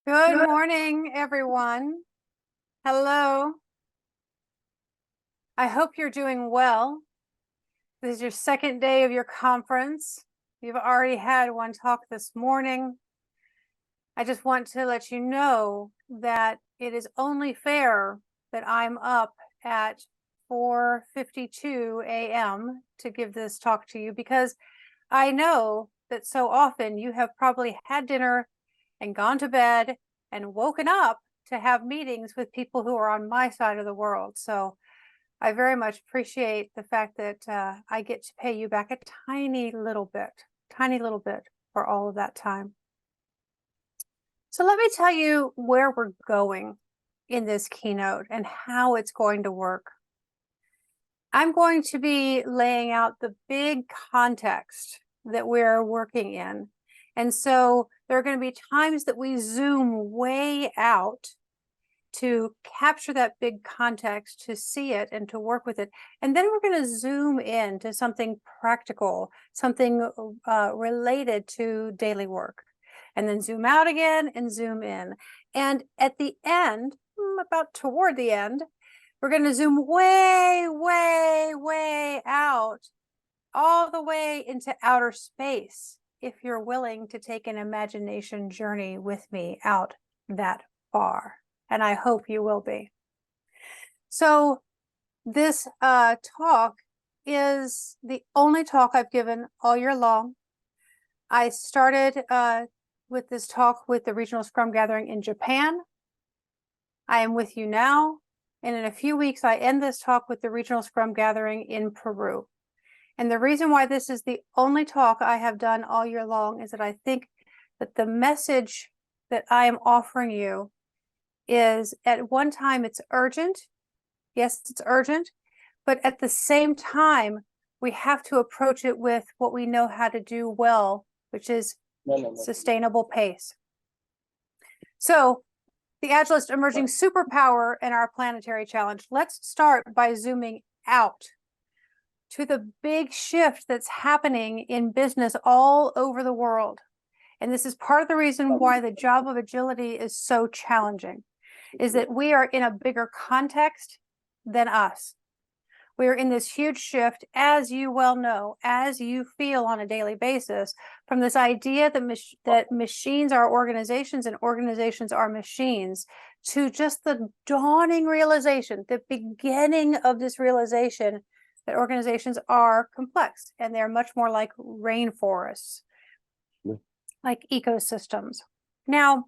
Good morning, everyone. Hello. I hope you're doing well. This is your second day of your conference. You've already had one talk this morning. I just want to let you know that it is only fair that I'm up at 4:52 a.m. to give this talk to you, because I know that so often you have probably had dinner and gone to bed and woken up to have meetings with people who are on my side of the world. So I very much appreciate the fact that I get to pay you back a tiny little bit for all of that time. So let me tell you where we're going in this keynote and how it's going to work. I'm going to be laying out the big context that we're working in. And so there are going to be times that we zoom way out to capture that big context, to see it and to work with it. And then we're going to zoom in to something practical, something related to daily work. And then zoom out again and zoom in. And at the end, about toward the end, we're going to zoom way, way, way out, all the way into outer space, if you're willing to take an imagination journey with me out that far. And I hope you will be. So this talk is the only talk I've given all year long. I started with this talk with the Regional Scrum Gathering in Japan. I am with you now. And in a few weeks, I end this talk with the Regional Scrum Gathering in Peru. And the reason why this is the only talk I have done all year long is that I think that the message that I am offering you is, at one time, it's urgent. Yes, it's urgent. But at the same time, we have to approach it with what we know how to do well, which is sustainable pace. So the Agilist Emerging Superpower and our Planetary Challenge. Let's start by zooming out to the big shift that's happening in business all over the world. And this is part of the reason why the job of agility is so challenging, is that we are in a bigger context than us. We are in this huge shift, as you well know, as you feel on a daily basis, from this idea that machines are organizations and organizations are machines, to just the dawning realization, the beginning of this realization that organizations are complex and they're much more like rainforests, like ecosystems. Now,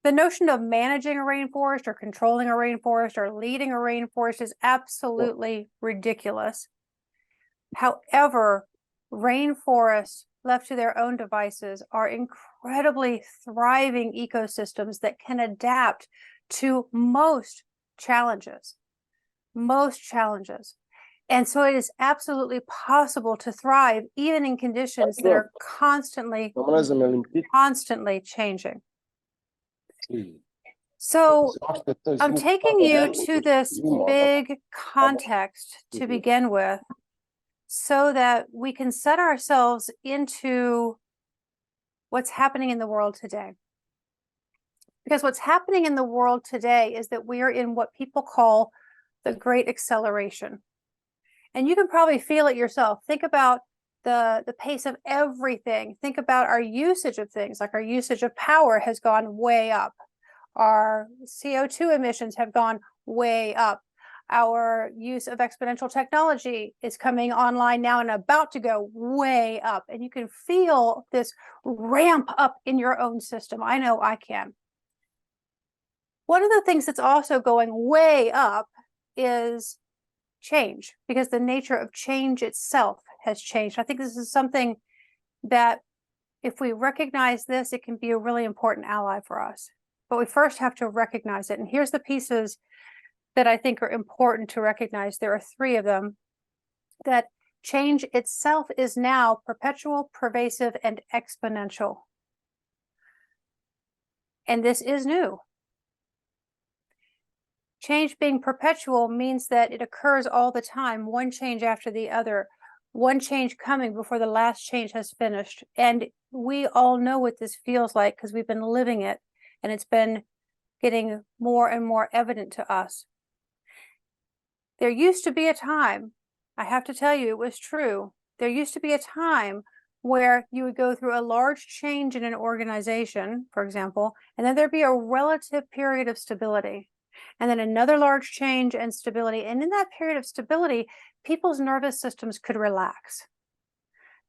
the notion of managing a rainforest or controlling a rainforest or leading a rainforest is absolutely ridiculous. However, rainforests left to their own devices are incredibly thriving ecosystems that can adapt to most challenges. And so it is absolutely possible to thrive even in conditions that are constantly changing. So I'm taking you to this big context to begin with, so that we can set ourselves into what's happening in the world today. Because what's happening in the world today is that we are in what people call the Great Acceleration. And you can probably feel it yourself. Think about the pace of everything. Think about our usage of things, like our usage of power has gone way up. Our CO2 emissions have gone way up. Our use of exponential technology is coming online now and about to go way up. And you can feel this ramp up in your own system. I know I can. One of the things that's also going way up is change, because the nature of change itself has changed. I think this is something that, if we recognize this, it can be a really important ally for us. But we first have to recognize it. And here's the pieces that I think are important to recognize. There are three of them. That change itself is now perpetual, pervasive, and exponential. And this is new. Change being perpetual means that it occurs all the time, one change after the other, one change coming before the last change has finished. And we all know what this feels like because we've been living it and it's been getting more and more evident to us. There used to be a time, I have to tell you, it was true. There used to be a time where you would go through a large change in an organization, for example, and then there'd be a relative period of stability, and then another large change and stability. And in that period of stability, people's nervous systems could relax.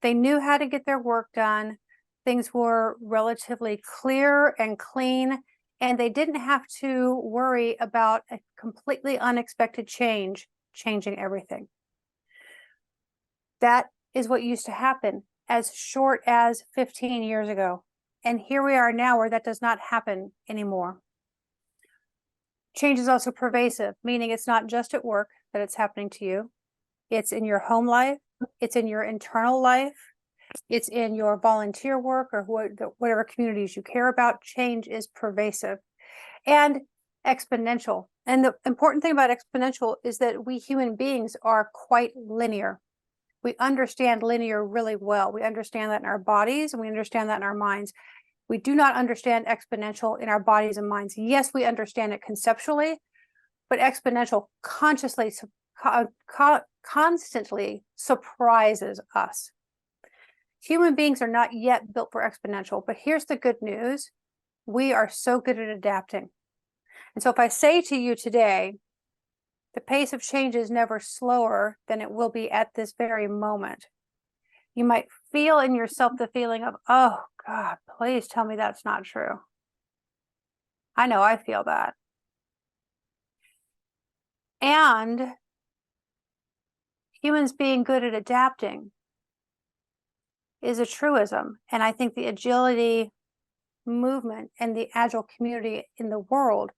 They knew how to get their work done. Things were relatively clear and clean, and they didn't have to worry about a completely unexpected change changing everything. That is what used to happen as short as 15 years ago. And here we are now where that does not happen anymore. Change is also pervasive, meaning it's not just at work that it's happening to you. It's in your home life, it's in your internal life, it's in your volunteer work or whatever communities you care about. Change is pervasive and exponential. And the important thing about exponential is that we human beings are quite linear. We understand linear really well. We understand that in our bodies and we understand that in our minds. We do not understand exponential in our bodies and minds. Yes, we understand it conceptually, but exponential consciously, constantly surprises us. Human beings are not yet built for exponential, but here's the good news. We are so good at adapting. And so if I say to you today, the pace of change is never slower than it will be at this very moment, you might feel in yourself the feeling of, oh God, please tell me that's not true. I know I feel that. And humans being good at adapting is a truism. And I think the agility movement and the agile community in the world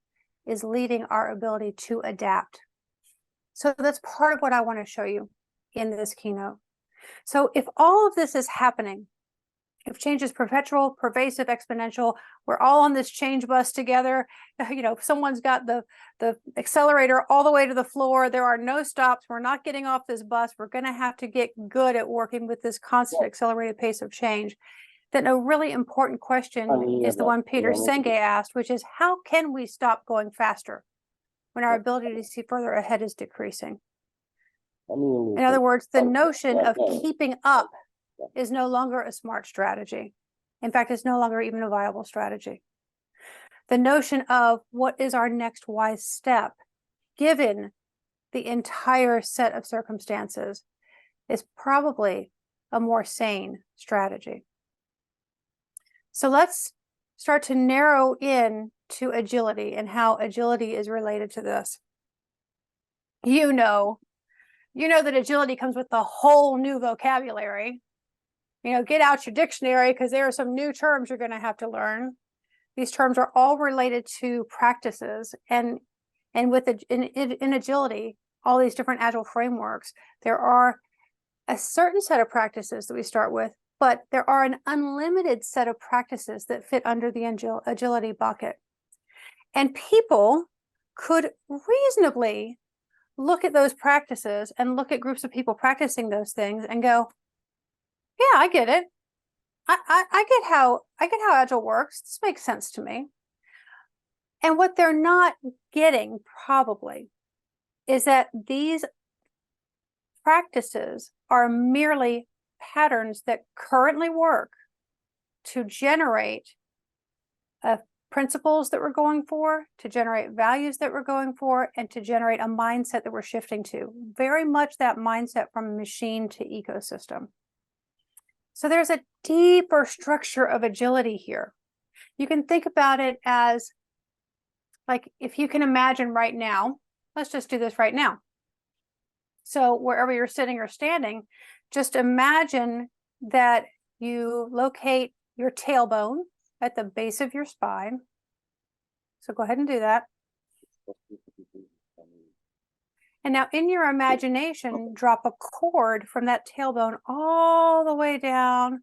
is leading our ability to adapt. So that's part of what I want to show you in this keynote. So if all of this is happening, if change is perpetual, pervasive, exponential, we're all on this change bus together. You know, someone's got the accelerator all the way to the floor. There are no stops. We're not getting off this bus. We're going to have to get good at working with this constant accelerated pace of change. Then a really important question is the one Peter Senge asked, which is how can we stop going faster when our ability to see further ahead is decreasing? In other words, the notion of keeping up is no longer a smart strategy. In fact, it's no longer even a viable strategy. The notion of what is our next wise step, given the entire set of circumstances, is probably a more sane strategy. So let's start to narrow in to agility and how agility is related to this. You know that agility comes with a whole new vocabulary. You know, get out your dictionary because there are some new terms you're going to have to learn. These terms are all related to practices, and with in agility, all these different agile frameworks, there are a certain set of practices that we start with, but there are an unlimited set of practices that fit under the agility bucket. And people could reasonably look at those practices and look at groups of people practicing those things and go, yeah, I get it. I get how Agile works. This makes sense to me. And what they're not getting probably is that these practices are merely patterns that currently work to generate principles that we're going for, to generate values that we're going for, and to generate a mindset that we're shifting to. Very much that mindset from machine to ecosystem. So there's a deeper structure of agility here. You can think about it as, like, if you can imagine right now, let's just do this right now. So wherever you're sitting or standing, just imagine that you locate your tailbone at the base of your spine. So go ahead and do that. And now in your imagination, drop a cord from that tailbone all the way down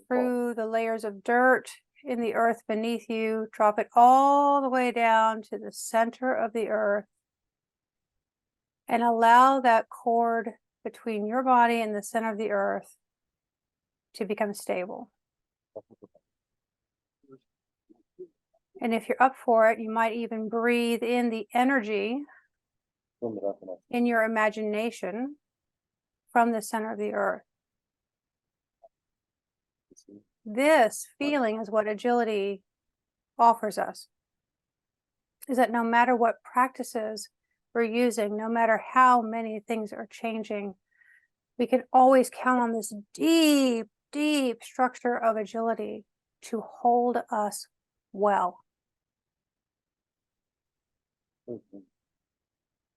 through the layers of dirt in the earth beneath you. Drop it all the way down to the center of the earth. And allow that cord between your body and the center of the earth to become stable. And if you're up for it, you might even breathe in the energy in your imagination from the center of the earth. This feeling is what agility offers us, is that no matter what practices we're using, no matter how many things are changing, we can always count on this deep, deep structure of agility to hold us well.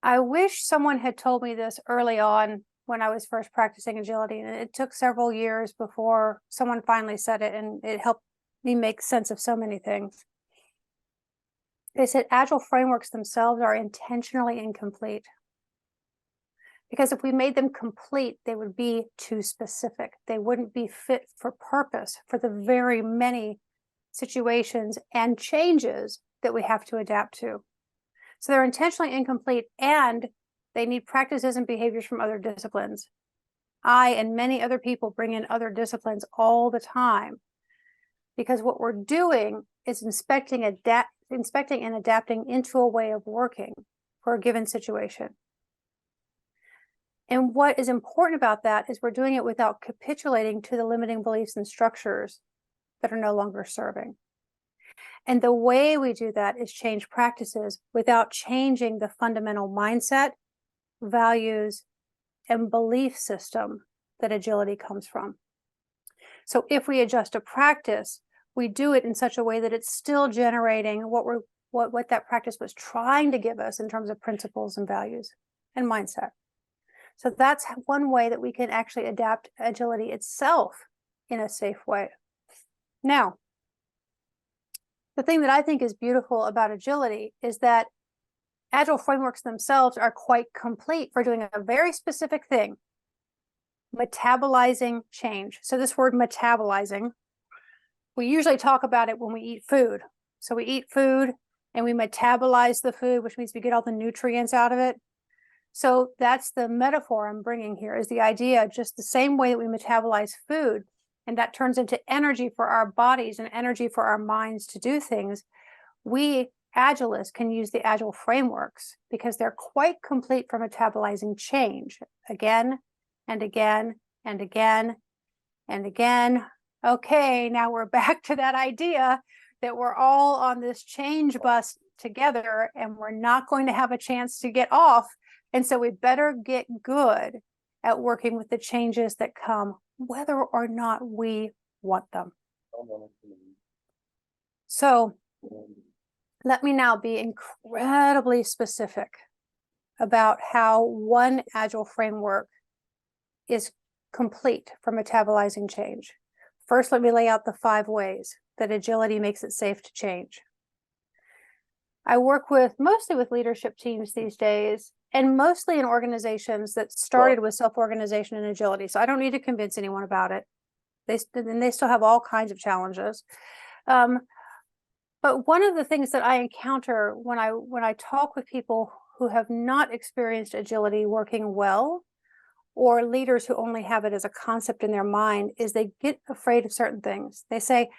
I wish someone had told me this early on when I was first practicing agility, and it took several years before someone finally said it, and it helped me make sense of so many things. They said Agile frameworks themselves are intentionally incomplete, because if we made them complete, they would be too specific. They wouldn't be fit for purpose for the very many situations and changes that we have to adapt to. So they're intentionally incomplete, and they need practices and behaviors from other disciplines. I and many other people bring in other disciplines all the time, because what we're doing is inspecting and adapting into a way of working for a given situation. And what is important about that is we're doing it without capitulating to the limiting beliefs and structures that are no longer serving. And the way we do that is change practices without changing the fundamental mindset, values, and belief system that agility comes from. So if we adjust a practice, we do it in such a way that it's still generating what that practice was trying to give us in terms of principles and values and mindset. So that's one way that we can actually adapt agility itself in a safe way. Now, the thing that I think is beautiful about agility is that Agile frameworks themselves are quite complete for doing a very specific thing: metabolizing change. So this word metabolizing, we usually talk about it when we eat food. So we eat food and we metabolize the food, which means we get all the nutrients out of it. So that's the metaphor I'm bringing here, is the idea, just the same way that we metabolize food, and that turns into energy for our bodies and energy for our minds to do things. We Agilists can use the Agile frameworks because they're quite complete for metabolizing change again and again and again and again. Okay, now we're back to that idea that we're all on this change bus together and we're not going to have a chance to get off. And so we better get good at working with the changes that come, whether or not we want them. So let me now be incredibly specific about how one Agile framework is complete for metabolizing change. First, let me lay out the 5 ways that agility makes it safe to change. I work mostly with leadership teams these days, and mostly in organizations that started with self-organization and agility. So I don't need to convince anyone about it. They still have all kinds of challenges. But one of the things that I encounter when I talk with people who have not experienced agility working well, or leaders who only have it as a concept in their mind, is they get afraid of certain things. They say,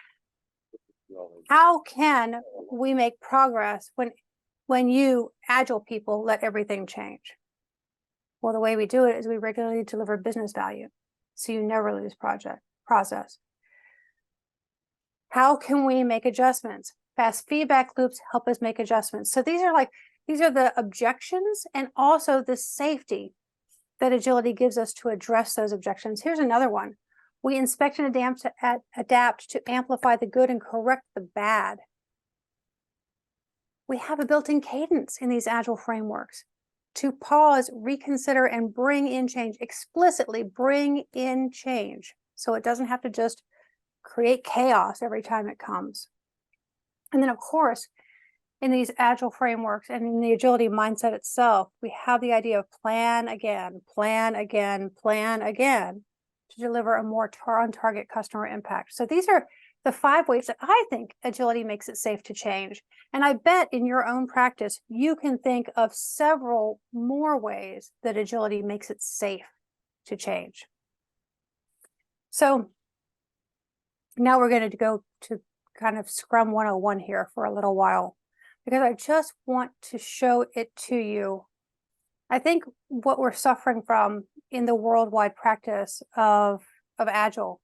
how can we make progress when you Agile people let everything change? Well, the way we do it is we regularly deliver business value, so you never lose process. How can we make adjustments? Fast feedback loops help us make adjustments. So these are the objections and also the safety that agility gives us to address those objections. Here's another one. We inspect and adapt to amplify the good and correct the bad. We have a built-in cadence in these Agile frameworks to pause, reconsider, and bring in change, explicitly bring in change, so it doesn't have to just create chaos every time it comes. And then, of course, in these Agile frameworks and in the agility mindset itself, we have the idea of plan again, plan again, plan again to deliver a more on-target customer impact. So these are the 5 ways that I think agility makes it safe to change. And I bet in your own practice, you can think of several more ways that agility makes it safe to change. So now we're going to go to kind of Scrum 101 here for a little while, because I just want to show it to you. I think what we're suffering from in the worldwide practice of Agile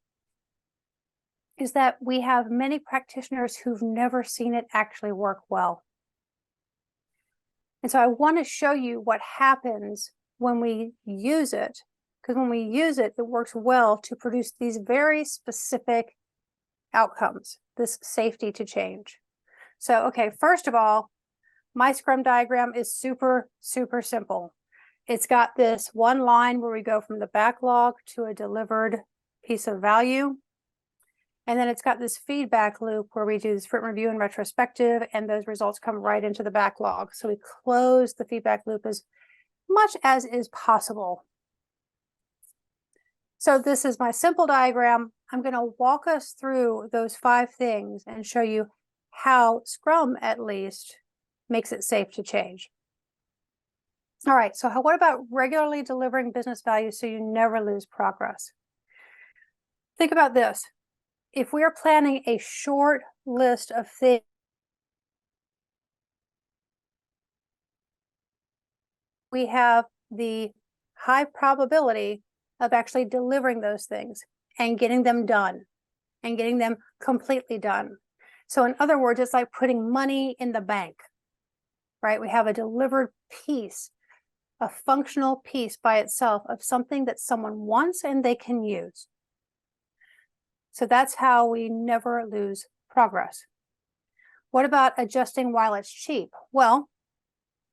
is that we have many practitioners who've never seen it actually work well. And so I want to show you what happens when we use it, because when we use it, it works well to produce these very specific outcomes, this safety to change. So, okay, first of all, my Scrum diagram is super, super simple. It's got this one line where we go from the backlog to a delivered piece of value. And then it's got this feedback loop where we do the sprint review and retrospective, and those results come right into the backlog. So we close the feedback loop as much as is possible. So this is my simple diagram. I'm going to walk us through those 5 things and show you how Scrum, at least, makes it safe to change. All right, so what about regularly delivering business value so you never lose progress? Think about this. If we are planning a short list of things, we have the high probability of actually delivering those things and getting them done and getting them completely done. So in other words, it's like putting money in the bank, right? We have a delivered piece, a functional piece by itself of something that someone wants and they can use. So that's how we never lose progress. What about adjusting while it's cheap? Well,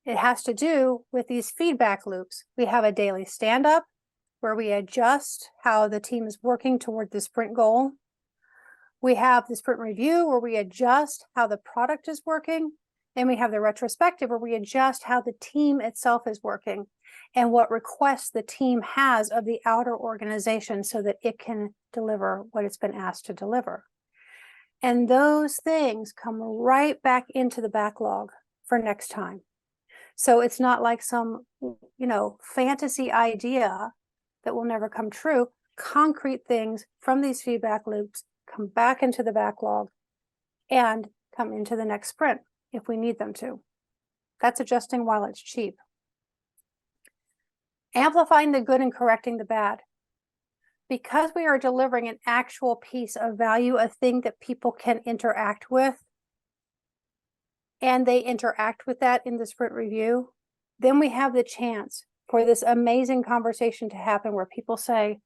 it has to do with these feedback loops. We have a daily stand-up where we adjust how the team is working toward the sprint goal. We have the sprint review where we adjust how the product is working. And we have the retrospective where we adjust how the team itself is working and what requests the team has of the outer organization so that it can deliver what it's been asked to deliver. And those things come right back into the backlog for next time. So it's not like some, fantasy idea that will never come true. Concrete things from these feedback loops come back into the backlog and come into the next sprint if we need them to. That's adjusting while it's cheap. Amplifying the good and correcting the bad. Because we are delivering an actual piece of value, a thing that people can interact with, and they interact with that in the sprint review, then we have the chance for this amazing conversation to happen where people say,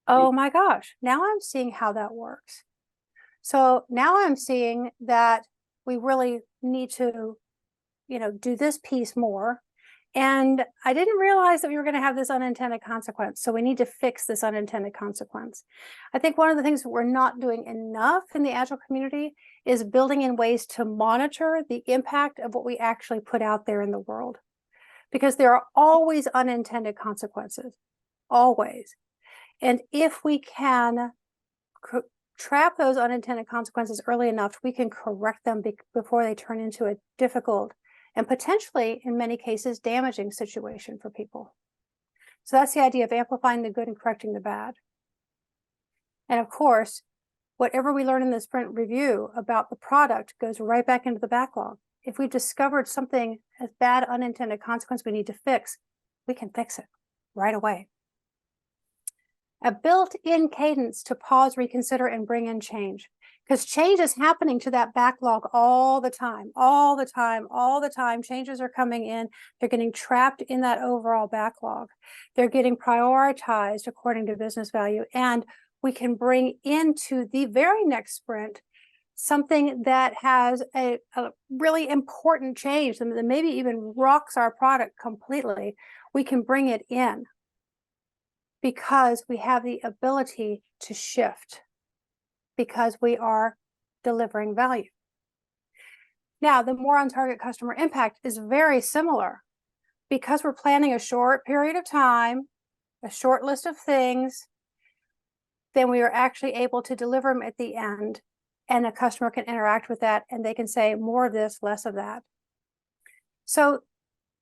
oh my gosh, now I'm seeing how that works. So now I'm seeing that we really need to, do this piece more. And I didn't realize that we were going to have this unintended consequence. So we need to fix this unintended consequence. I think one of the things that we're not doing enough in the Agile community is building in ways to monitor the impact of what we actually put out there in the world. Because there are always unintended consequences, always. And if we can trap those unintended consequences early enough, we can correct them before they turn into a difficult and potentially, in many cases, damaging situation for people. So that's the idea of amplifying the good and correcting the bad. And of course, whatever we learn in the sprint review about the product goes right back into the backlog. If we've discovered something as bad unintended consequence we need to fix, we can fix it right away. A built-in cadence to pause, reconsider, and bring in change. Because change is happening to that backlog all the time. Changes are coming in. They're getting trapped in that overall backlog. They're getting prioritized according to business value. And we can bring into the very next sprint something that has a really important change that maybe even rocks our product completely. We can bring it in because we have the ability to shift, because we are delivering value. Now, the more on target customer impact is very similar. Because we're planning a short period of time, a short list of things, then we are actually able to deliver them at the end, and a customer can interact with that and they can say more of this, less of that. So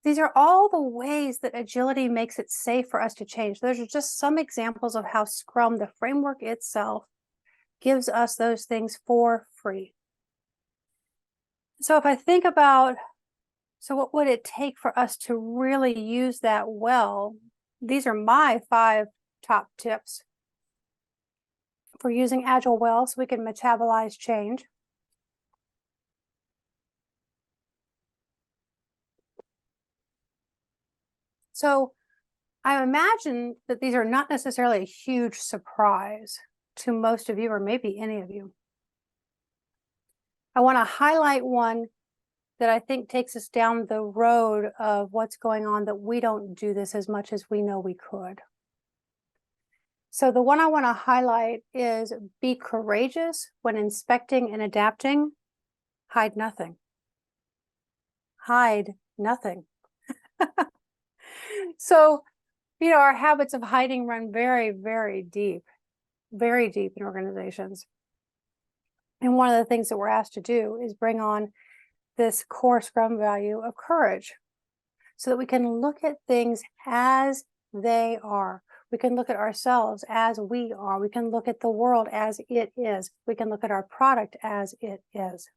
these are all the ways that agility makes it safe for us to change. Those are just some examples of how Scrum, the framework itself, gives us those things for free. So if I think about, so what would it take for us to really use that well? These are my 5 top tips for using Agile well so we can metabolize change. So I imagine that these are not necessarily a huge surprise to most of you, or maybe any of you. I want to highlight one that I think takes us down the road of what's going on, that we don't do this as much as we know we could. So the one I want to highlight is be courageous when inspecting and adapting. Hide nothing. Hide nothing. So, you know, our habits of hiding run very, very deep in organizations. And one of the things that we're asked to do is bring on this core Scrum value of courage so that we can look at things as they are. We can look at ourselves as we are. We can look at the world as it is. We can look at our product as it is.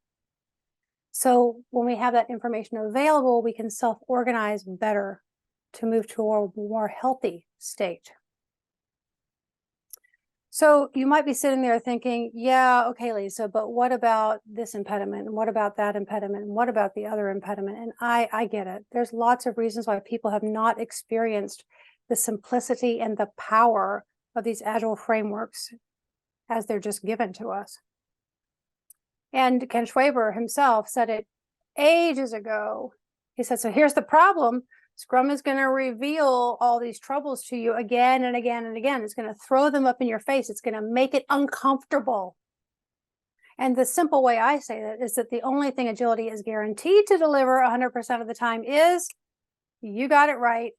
So when we have that information available, we can self-organize better to move to a more healthy state. So you might be sitting there thinking, yeah, okay, Lisa, but what about this impediment? And what about that impediment? And what about the other impediment? And I get it. There's lots of reasons why people have not experienced the simplicity and the power of these Agile frameworks as they're just given to us. And Ken Schwaber himself said it ages ago. He said, so here's the problem. Scrum is going to reveal all these troubles to you again and again and again. It's going to throw them up in your face. It's going to make it uncomfortable. And the simple way I say that is that the only thing agility is guaranteed to deliver 100% of the time is, you got it right,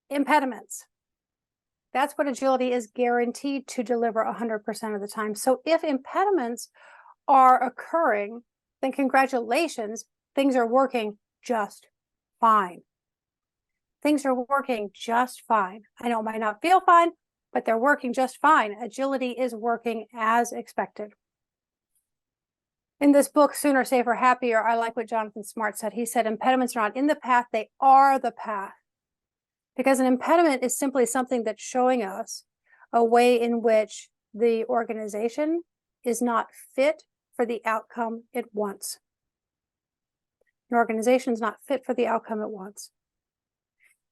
impediments. That's what agility is guaranteed to deliver 100% of the time. So if impediments are occurring, then congratulations, things are working just fine. Things are working just fine. I know it might not feel fine, but they're working just fine. Agility is working as expected. In this book, Sooner, Safer, Happier, I like what Jonathan Smart said. He said, impediments are not in the path, they are the path. Because an impediment is simply something that's showing us a way in which the organization is not fit for the outcome it wants. An organization is not fit for the outcome it wants.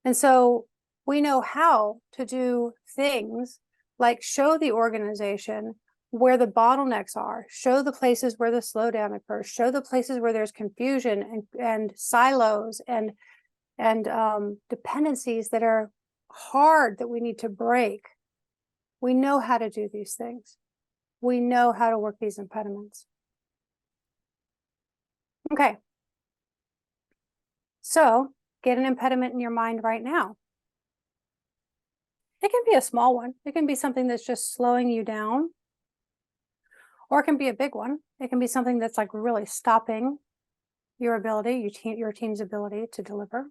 And so we know how to do things like show the organization where the bottlenecks are, show the places where the slowdown occurs, show the places where there's confusion and silos and dependencies that are hard that we need to break. We know how to do these things. We know how to work these impediments. Okay. So get an impediment in your mind right now. It can be a small one. It can be something that's just slowing you down. Or it can be a big one. It can be something that's like really stopping your ability, your team's ability to deliver.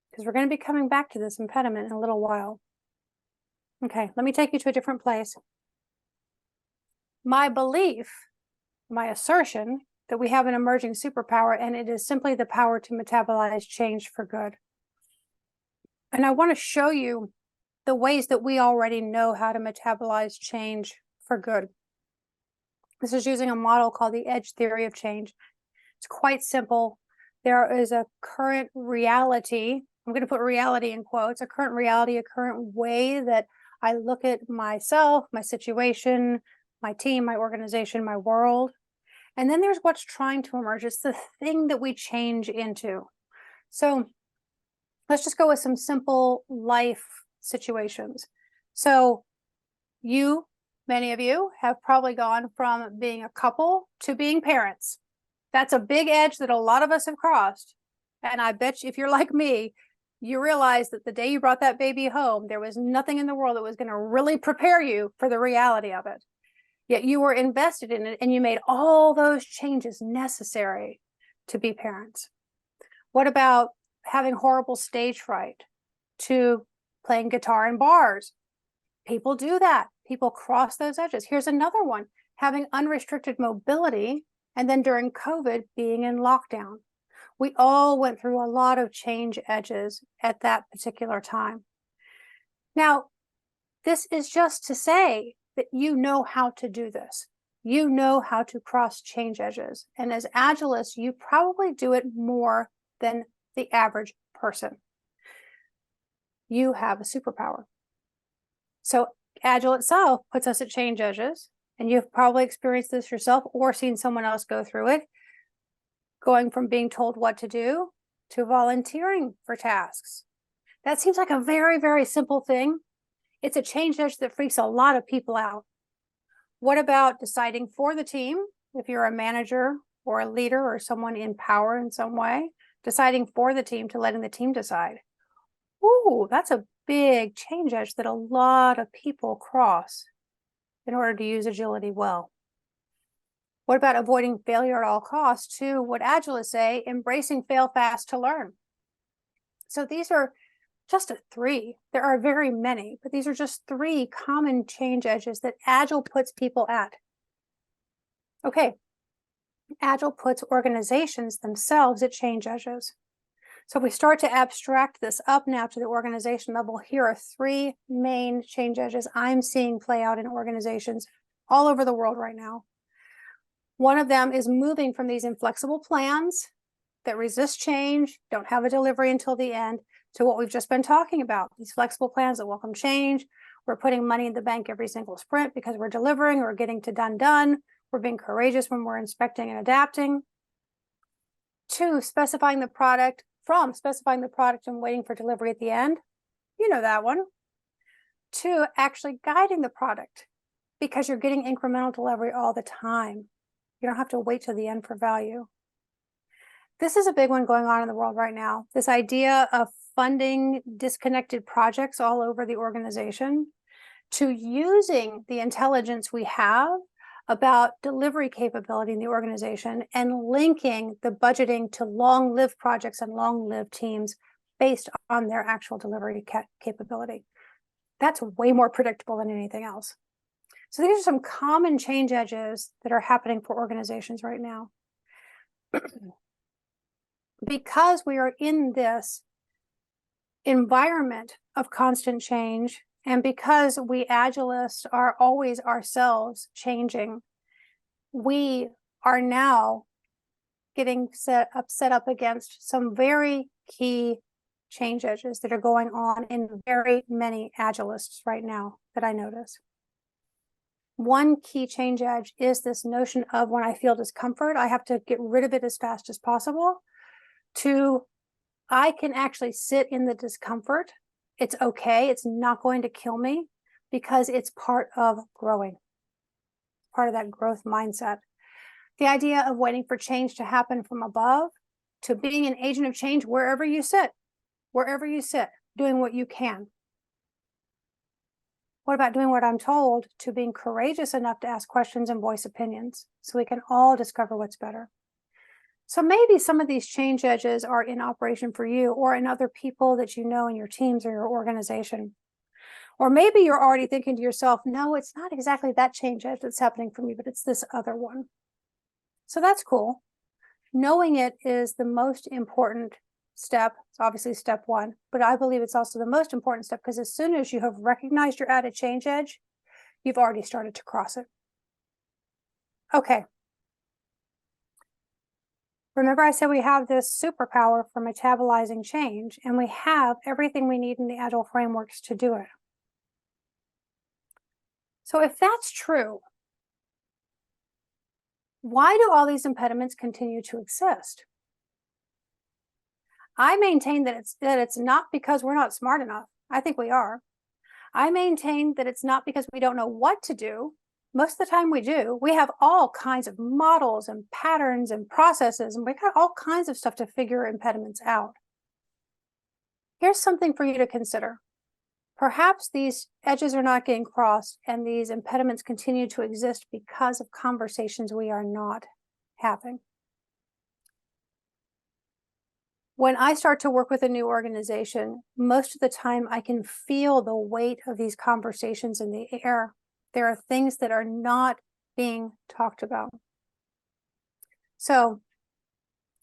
Because we're going to be coming back to this impediment in a little while. Okay, let me take you to a different place. My belief, my assertion, that we have an emerging superpower, and it is simply the power to metabolize change for good. And I want to show you the ways that we already know how to metabolize change for good. This is using a model called the edge theory of change. It's quite simple. There is a current reality. I'm going to put reality in quotes, a current reality, a current way that I look at myself, my situation, my team, my organization, my world. And then there's what's trying to emerge. It's the thing that we change into. So let's just go with some simple life situations. So many of you have probably gone from being a couple to being parents. That's a big edge that a lot of us have crossed. And I bet you, if you're like me, you realize that the day you brought that baby home, there was nothing in the world that was going to really prepare you for the reality of it. Yet you were invested in it and you made all those changes necessary to be parents. What about having horrible stage fright to playing guitar in bars? People do that. people cross those edges. Here's another one, having unrestricted mobility, and then during COVID being in lockdown. We all went through a lot of change edges at that particular time. Now, this is just to say that you know how to do this. You know how to cross change edges. And as Agilists, you probably do it more than the average person. You have a superpower. So Agile itself puts us at change edges, and you've probably experienced this yourself or seen someone else go through it, going from being told what to do to volunteering for tasks. That seems like a very, very simple thing. It's a change edge that freaks a lot of people out. What about deciding for the team? If you're a manager or a leader or someone in power in some way, deciding for the team to letting the team decide. Ooh, that's a big change edge that a lot of people cross in order to use agility well. What about avoiding failure at all costs? To what Agilists say, embracing fail fast to learn. So these are just three. There are very many, but these are just three common change edges that Agile puts people at. Okay, Agile puts organizations themselves at change edges. So if we start to abstract this up now to the organization level, here are three main change edges I'm seeing play out in organizations all over the world right now. One of them is moving from these inflexible plans that resist change, don't have a delivery until the end, to what we've just been talking about, these flexible plans that welcome change. We're putting money in the bank every single sprint because we're delivering, we're getting to done. We're being courageous when we're inspecting and adapting. To specifying the product, from specifying the product and waiting for delivery at the end. You know that one. To actually guiding the product because you're getting incremental delivery all the time. You don't have to wait till the end for value. This is a big one going on in the world right now. This idea of funding disconnected projects all over the organization, to using the intelligence we have about delivery capability in the organization and linking the budgeting to long-lived projects and long-lived teams based on their actual delivery capability. That's way more predictable than anything else. So these are some common change edges that are happening for organizations right now. Because we are in this environment of constant change, and because we Agilists are always ourselves changing, we are now getting set up against some very key change edges that are going on in very many Agilists right now that I notice. One key change edge is this notion of when I feel discomfort, I have to get rid of it as fast as possible, to I can actually sit in the discomfort. It's okay. It's not going to kill me because it's part of growing, part of that growth mindset. The idea of waiting for change to happen from above to being an agent of change wherever you sit, doing what you can. What about doing what I'm told, to being courageous enough to ask questions and voice opinions so we can all discover what's better? So maybe some of these change edges are in operation for you or in other people that you know in your teams or your organization. Or maybe you're already thinking to yourself, no, it's not exactly that change edge that's happening for me, but it's this other one. So that's cool. Knowing it is the most important step. It's obviously step one, but I believe it's also the most important step because as soon as you have recognized you're at a change edge, you've already started to cross it. Okay. Remember I said we have this superpower for metabolizing change, and we have everything we need in the Agile frameworks to do it. So if that's true, why do all these impediments continue to exist? I maintain that it's not because we're not smart enough. I think we are. I maintain that it's not because we don't know what to do. Most of the time we do. We have all kinds of models and patterns and processes, and we've got all kinds of stuff to figure impediments out. Here's something for you to consider. Perhaps these edges are not getting crossed and these impediments continue to exist because of conversations we are not having. When I start to work with a new organization, most of the time I can feel the weight of these conversations in the air. There are things that are not being talked about. So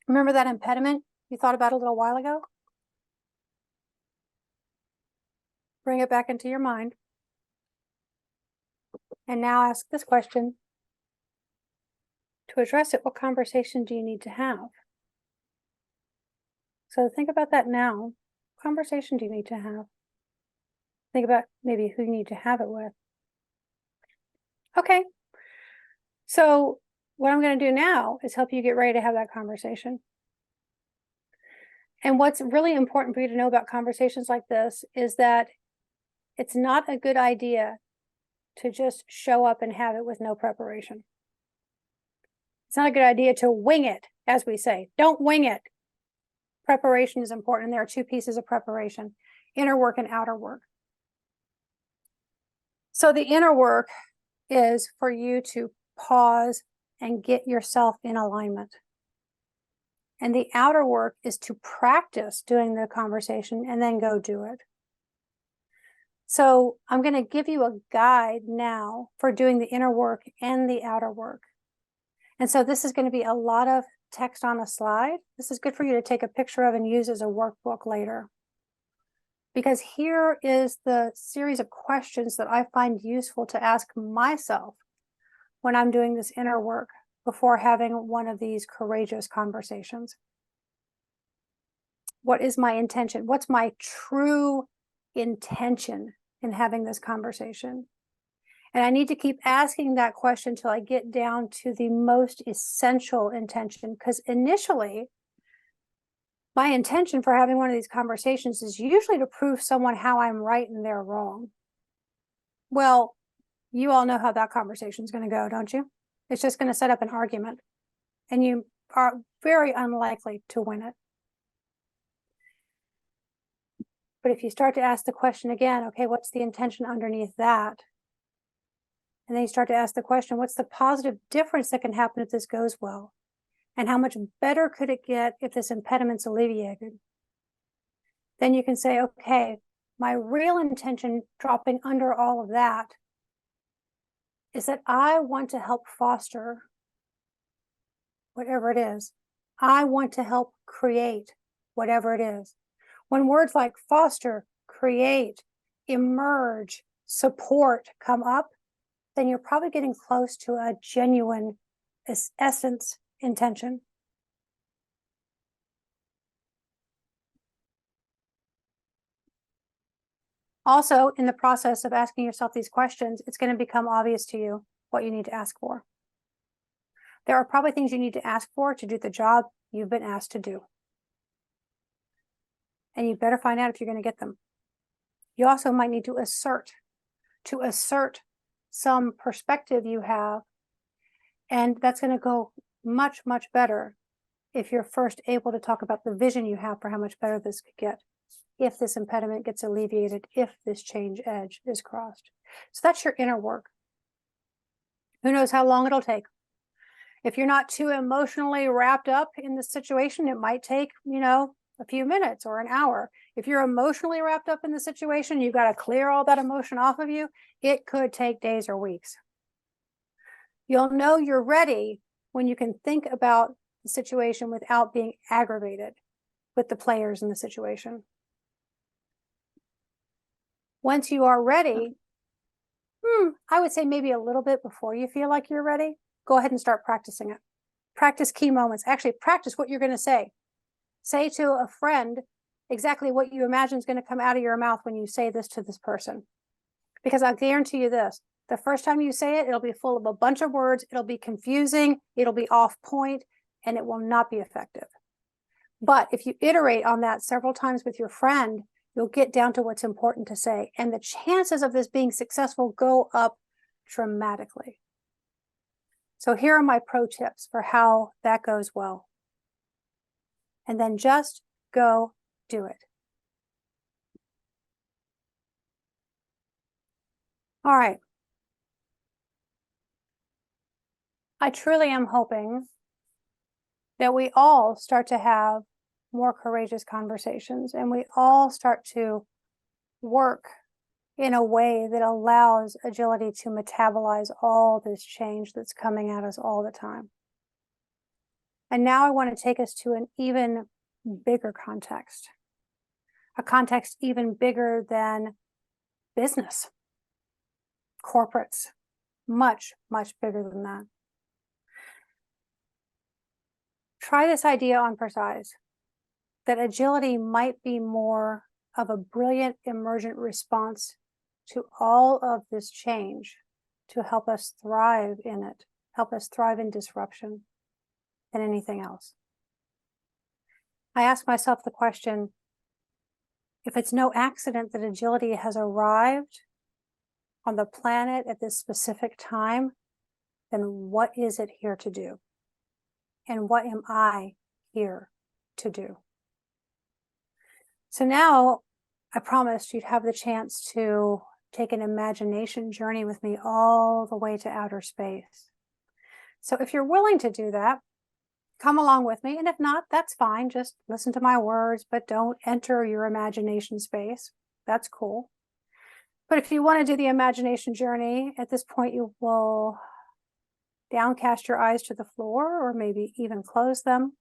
remember that impediment you thought about a little while ago? Bring it back into your mind. And now ask this question. To address it, what conversation do you need to have? So think about that now. What conversation do you need to have? Think about maybe who you need to have it with. Okay. So what I'm going to do now is help you get ready to have that conversation. And what's really important for you to know about conversations like this is that it's not a good idea to just show up and have it with no preparation. It's not a good idea to wing it, as we say. Don't wing it. Preparation is important. There are two pieces of preparation, inner work and outer work. So the inner work is for you to pause and get yourself in alignment. And the outer work is to practice doing the conversation and then go do it. So I'm going to give you a guide now for doing the inner work and the outer work. And so this is going to be a lot of text on a slide. This is good for you to take a picture of and use as a workbook later. Because here is the series of questions that I find useful to ask myself when I'm doing this inner work before having one of these courageous conversations. What is my intention? What's my true intention in having this conversation? And I need to keep asking that question till I get down to the most essential intention, because initially, my intention for having one of these conversations is usually to prove someone how I'm right and they're wrong. Well, you all know how that conversation is going to go, don't you? It's just going to set up an argument, and you are very unlikely to win it. But if you start to ask the question again, okay, what's the intention underneath that? And then you start to ask the question, what's the positive difference that can happen if this goes well? And how much better could it get if this impediment's alleviated? Then you can say, okay, my real intention dropping under all of that is that I want to help foster whatever it is. I want to help create whatever it is. When words like foster, create, emerge, support come up, then you're probably getting close to a genuine essence intention. Also, in the process of asking yourself these questions, it's going to become obvious to you what you need to ask for. There are probably things you need to ask for to do the job you've been asked to do. And you better find out if you're going to get them. You also might need to assert some perspective you have. And that's going to go much, much better if you're first able to talk about the vision you have for how much better this could get, if this impediment gets alleviated, if this change edge is crossed. So that's your inner work. Who knows how long it'll take? If you're not too emotionally wrapped up in the situation, it might take, a few minutes or an hour. If you're emotionally wrapped up in the situation, you've got to clear all that emotion off of you. It could take days or weeks. You'll know you're ready when you can think about the situation without being aggravated with the players in the situation. Once you are ready, I would say maybe a little bit before you feel like you're ready, go ahead and start practicing it. Practice key moments. Actually, practice what you're going to say. Say to a friend exactly what you imagine is going to come out of your mouth when you say this to this person. Because I'll guarantee you this, the first time you say it, it'll be full of a bunch of words, it'll be confusing, it'll be off point, and it will not be effective. But if you iterate on that several times with your friend, you'll get down to what's important to say. And the chances of this being successful go up dramatically. So here are my pro tips for how that goes well. And then just go do it. All right. I truly am hoping that we all start to have more courageous conversations and we all start to work in a way that allows agility to metabolize all this change that's coming at us all the time. And now I want to take us to an even bigger context, a context even bigger than business, corporates, much, much bigger than that. Try this idea on for size, that agility might be more of a brilliant emergent response to all of this change to help us thrive in it, help us thrive in disruption than anything else. I ask myself the question, if it's no accident that agility has arrived on the planet at this specific time, then what is it here to do? And what am I here to do? So now I promised you'd have the chance to take an imagination journey with me all the way to outer space. So if you're willing to do that, come along with me. And if not, that's fine. Just listen to my words, but don't enter your imagination space. That's cool. But if you want to do the imagination journey, at this point, you will downcast your eyes to the floor or maybe even close them.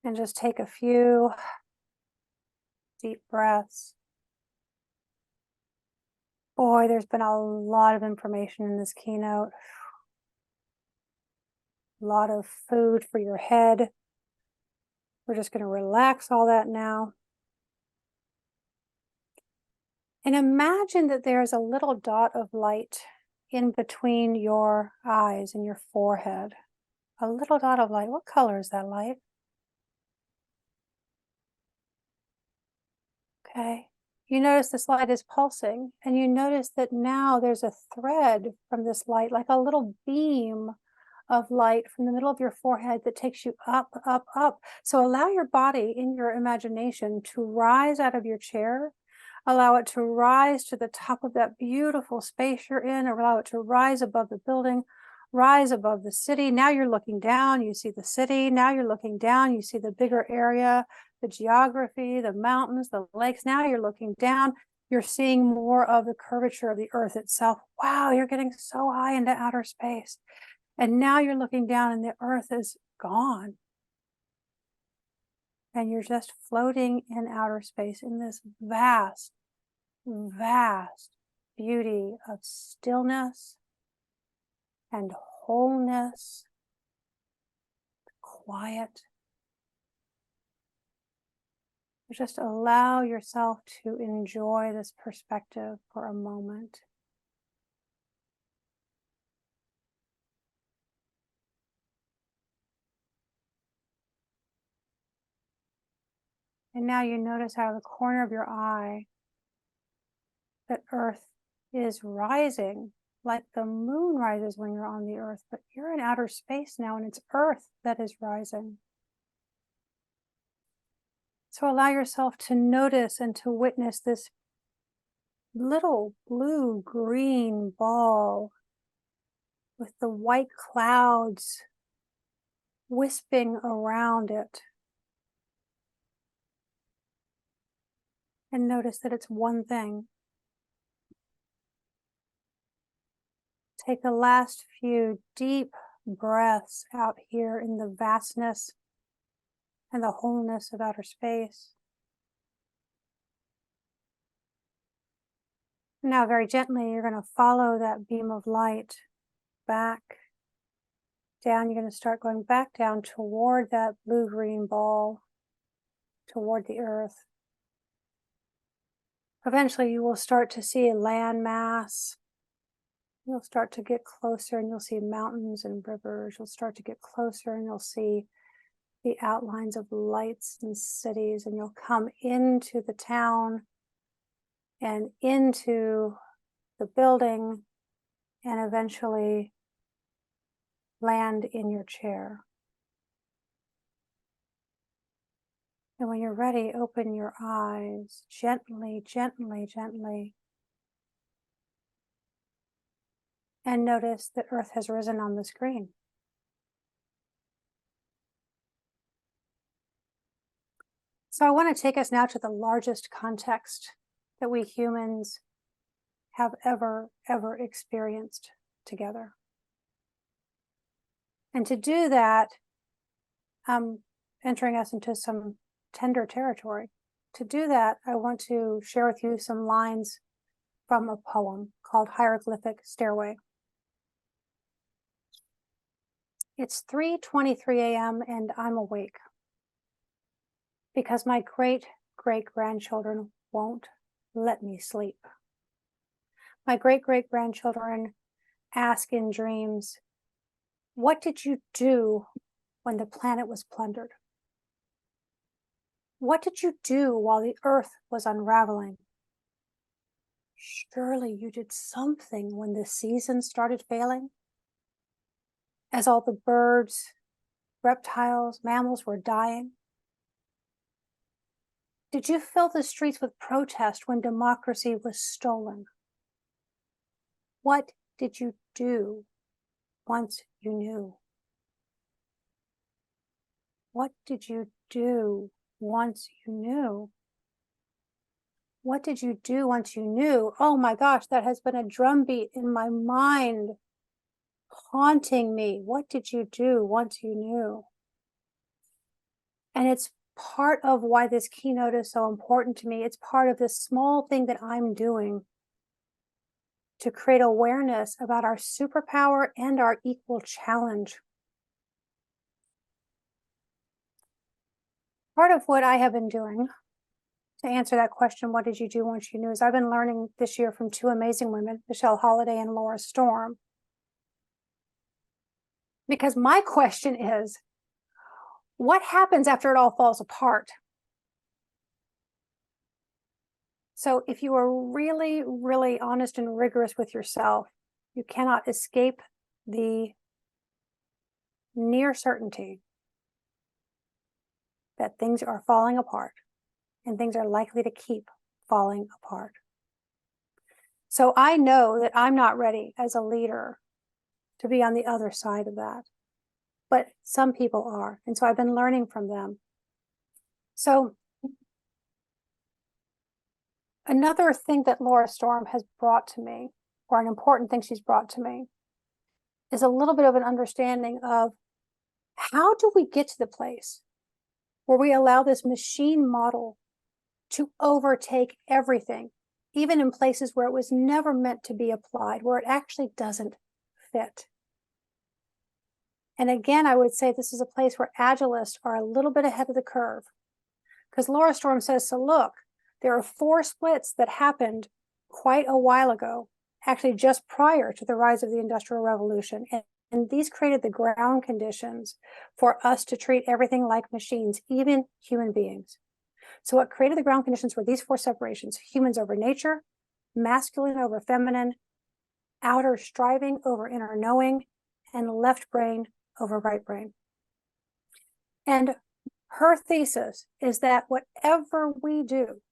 And just take a few deep breaths. Boy, there's been a lot of information in this keynote. A lot of food for your head. We're just going to relax all that now. And imagine that there's a little dot of light in between your eyes and your forehead. A little dot of light. What color is that light? Okay. You notice this light is pulsing, and you notice that now there's a thread from this light, like a little beam of light from the middle of your forehead that takes you up, up, up. So allow your body in your imagination to rise out of your chair. Allow it to rise to the top of that beautiful space you're in, or allow it to rise above the building, rise above the city. Now you're looking down, you see the city. Now you're looking down, you see the bigger area, the geography, the mountains, the lakes. Now you're looking down, you're seeing more of the curvature of the earth itself. Wow, you're getting so high into outer space. And now you're looking down and the earth is gone. And you're just floating in outer space in this vast, vast beauty of stillness and wholeness, quiet. Just allow yourself to enjoy this perspective for a moment. And now you notice out of the corner of your eye that Earth is rising like the moon rises when you're on the Earth, but you're in outer space now and it's Earth that is rising. So allow yourself to notice and to witness this little blue-green ball with the white clouds wisping around it. And notice that it's one thing. Take the last few deep breaths out here in the vastness and the wholeness of outer space. Now, very gently, you're going to follow that beam of light back down. You're going to start going back down toward that blue-green ball, toward the earth. Eventually, you will start to see a landmass. You'll start to get closer and you'll see mountains and rivers. You'll start to get closer and you'll see the outlines of lights and cities, and you'll come into the town and into the building and eventually land in your chair. And when you're ready, open your eyes gently, gently, gently. And notice that Earth has risen on the screen. So I want to take us now to the largest context that we humans have ever experienced together. And to do that, I'm entering us into some tender territory. To do that, I want to share with you some lines from a poem called Hieroglyphic Stairway. It's 3:23 a.m. and I'm awake because my great-great-grandchildren won't let me sleep. My great-great-grandchildren ask in dreams, what did you do when the planet was plundered? What did you do while the earth was unraveling? Surely you did something when the seasons started failing? As all the birds, reptiles, mammals were dying? Did you fill the streets with protest when democracy was stolen? What did you do once you knew? What did you do once you knew? What did you do once you knew? Oh my gosh, that has been a drumbeat in my mind, haunting me. What did you do once you knew? And it's part of why this keynote is so important to me. It's part of this small thing that I'm doing to create awareness about our superpower and our equal challenge. Part of what I have been doing to answer that question, what did you do once you knew, is I've been learning this year from two amazing women, Michelle Holliday and Laura Storm. Because my question is, what happens after it all falls apart? So if you are really, really honest and rigorous with yourself, you cannot escape the near certainty that things are falling apart and things are likely to keep falling apart. So I know that I'm not ready as a leader to be on the other side of that, but some people are. And so I've been learning from them. So another thing that Laura Storm has brought to me, or an important thing she's brought to me, is a little bit of an understanding of how do we get to the place where we allow this machine model to overtake everything, even in places where it was never meant to be applied, where it actually doesn't fit. And again, I would say this is a place where Agilists are a little bit ahead of the curve. Because Laura Storm says, so look, there are 4 splits that happened quite a while ago, actually just prior to the rise of the Industrial Revolution. And these created the ground conditions for us to treat everything like machines, even human beings. So what created the ground conditions were these 4 separations: humans over nature, masculine over feminine, outer striving over inner knowing, and left brain over right brain. And her thesis is that whatever we do,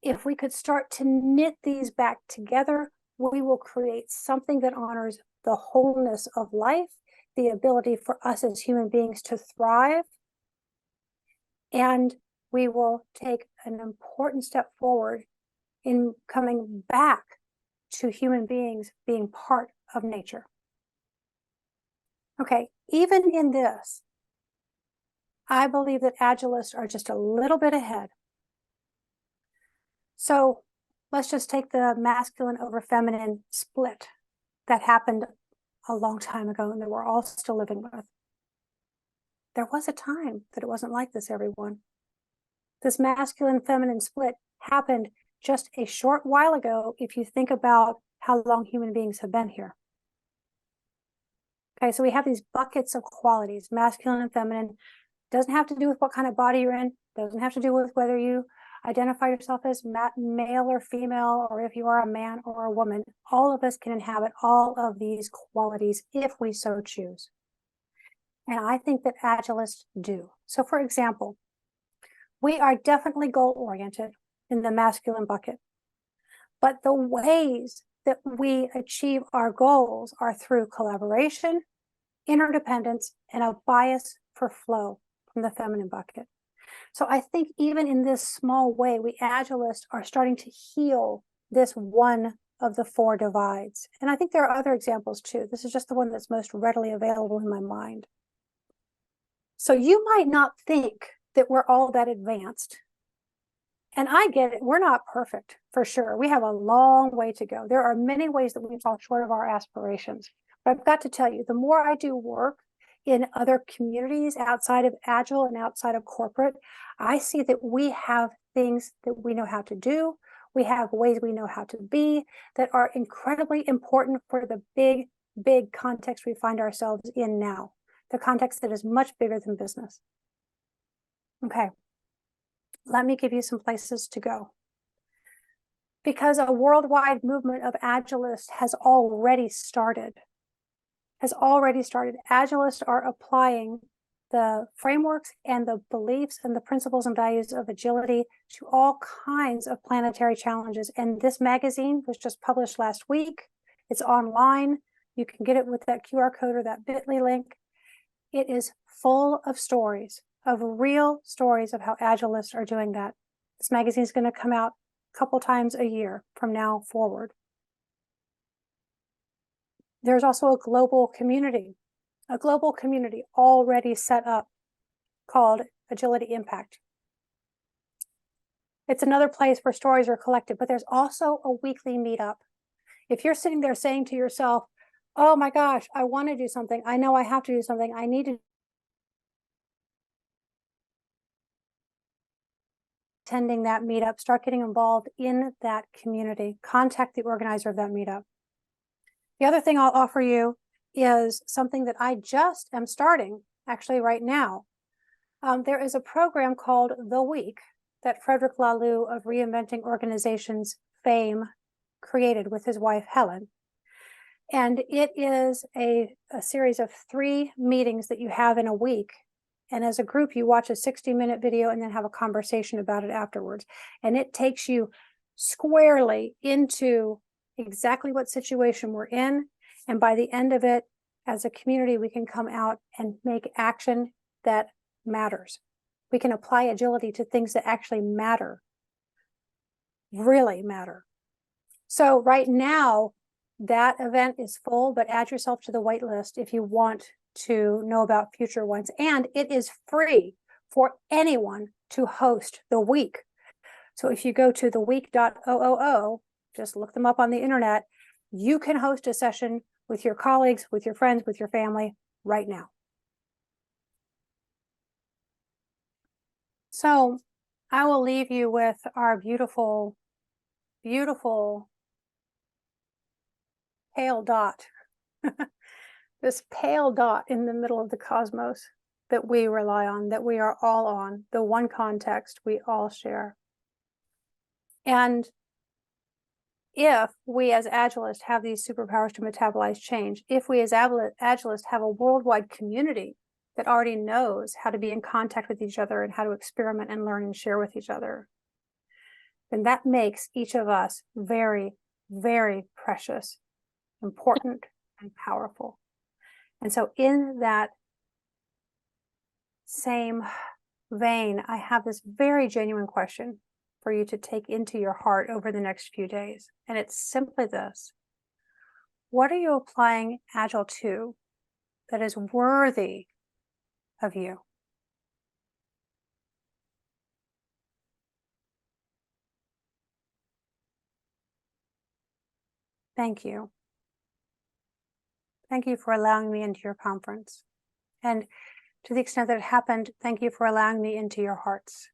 if we could start to knit these back together, we will create something that honors the wholeness of life, the ability for us as human beings to thrive, and we will take an important step forward in coming back to human beings being part of nature. Okay, even in this, I believe that Agilists are just a little bit ahead. So let's just take the masculine over feminine split that happened a long time ago and that we're all still living with. There was a time that it wasn't like this, everyone. This masculine-feminine split happened just a short while ago if you think about how long human beings have been here. Okay, so we have these buckets of qualities, masculine and feminine. Doesn't have to do with what kind of body you're in. Doesn't have to do with whether you identify yourself as male or female, or if you are a man or a woman. All of us can inhabit all of these qualities if we so choose. And I think that Agilists do. So for example, we are definitely goal-oriented in the masculine bucket. But the ways that we achieve our goals are through collaboration, interdependence, and a bias for flow from the feminine bucket. So I think even in this small way, we Agilists are starting to heal this one of the 4 divides. And I think there are other examples too. This is just the one that's most readily available in my mind. So you might not think that we're all that advanced. And I get it. We're not perfect, for sure. We have a long way to go. There are many ways that we fall short of our aspirations. But I've got to tell you, the more I do work in other communities outside of Agile and outside of corporate, I see that we have things that we know how to do. We have ways we know how to be that are incredibly important for the big, big context we find ourselves in now, the context that is much bigger than business. Okay. Let me give you some places to go. Because a worldwide movement of Agilists has already started. Agilists are applying the frameworks and the beliefs and the principles and values of agility to all kinds of planetary challenges. And this magazine was just published last week. It's online. You can get it with that QR code or that bit.ly link. It is full of stories, of real stories of how Agilists are doing that. This magazine is going to come out a couple times a year from now forward. There's also a global community already set up called Agility Impact. It's another place where stories are collected, but there's also a weekly meetup. If you're sitting there saying to yourself, oh my gosh, I want to do something, I know I have to do something, I need to attending that meetup, start getting involved in that community, contact the organizer of that meetup. The other thing I'll offer you is something that I just am starting actually right now. There is a program called The Week that Frederick Laloux of Reinventing Organizations fame created with his wife, Helen. And it is a series of 3 meetings that you have in a week. And as a group, you watch a 60-minute video and then have a conversation about it afterwards. And it takes you squarely into exactly what situation we're in. And by the end of it, as a community, we can come out and make action that matters. We can apply agility to things that actually matter, really matter. So right now, that event is full, but add yourself to the wait list if you want to know about future ones. And it is free for anyone to host the week. So if you go to theweek.oo, just look them up on the internet, you can host a session with your colleagues, with your friends, with your family right now. So I will leave you with our beautiful, beautiful pale dot. This pale dot in the middle of the cosmos that we rely on, that we are all on, the one context we all share. And if we as Agilists have these superpowers to metabolize change, if we as Agilists have a worldwide community that already knows how to be in contact with each other and how to experiment and learn and share with each other, then that makes each of us very, very precious, important, and powerful. And so in that same vein, I have this very genuine question for you to take into your heart over the next few days. And it's simply this: what are you applying Agile to that is worthy of you? Thank you. Thank you for allowing me into your conference. And to the extent that it happened, thank you for allowing me into your hearts.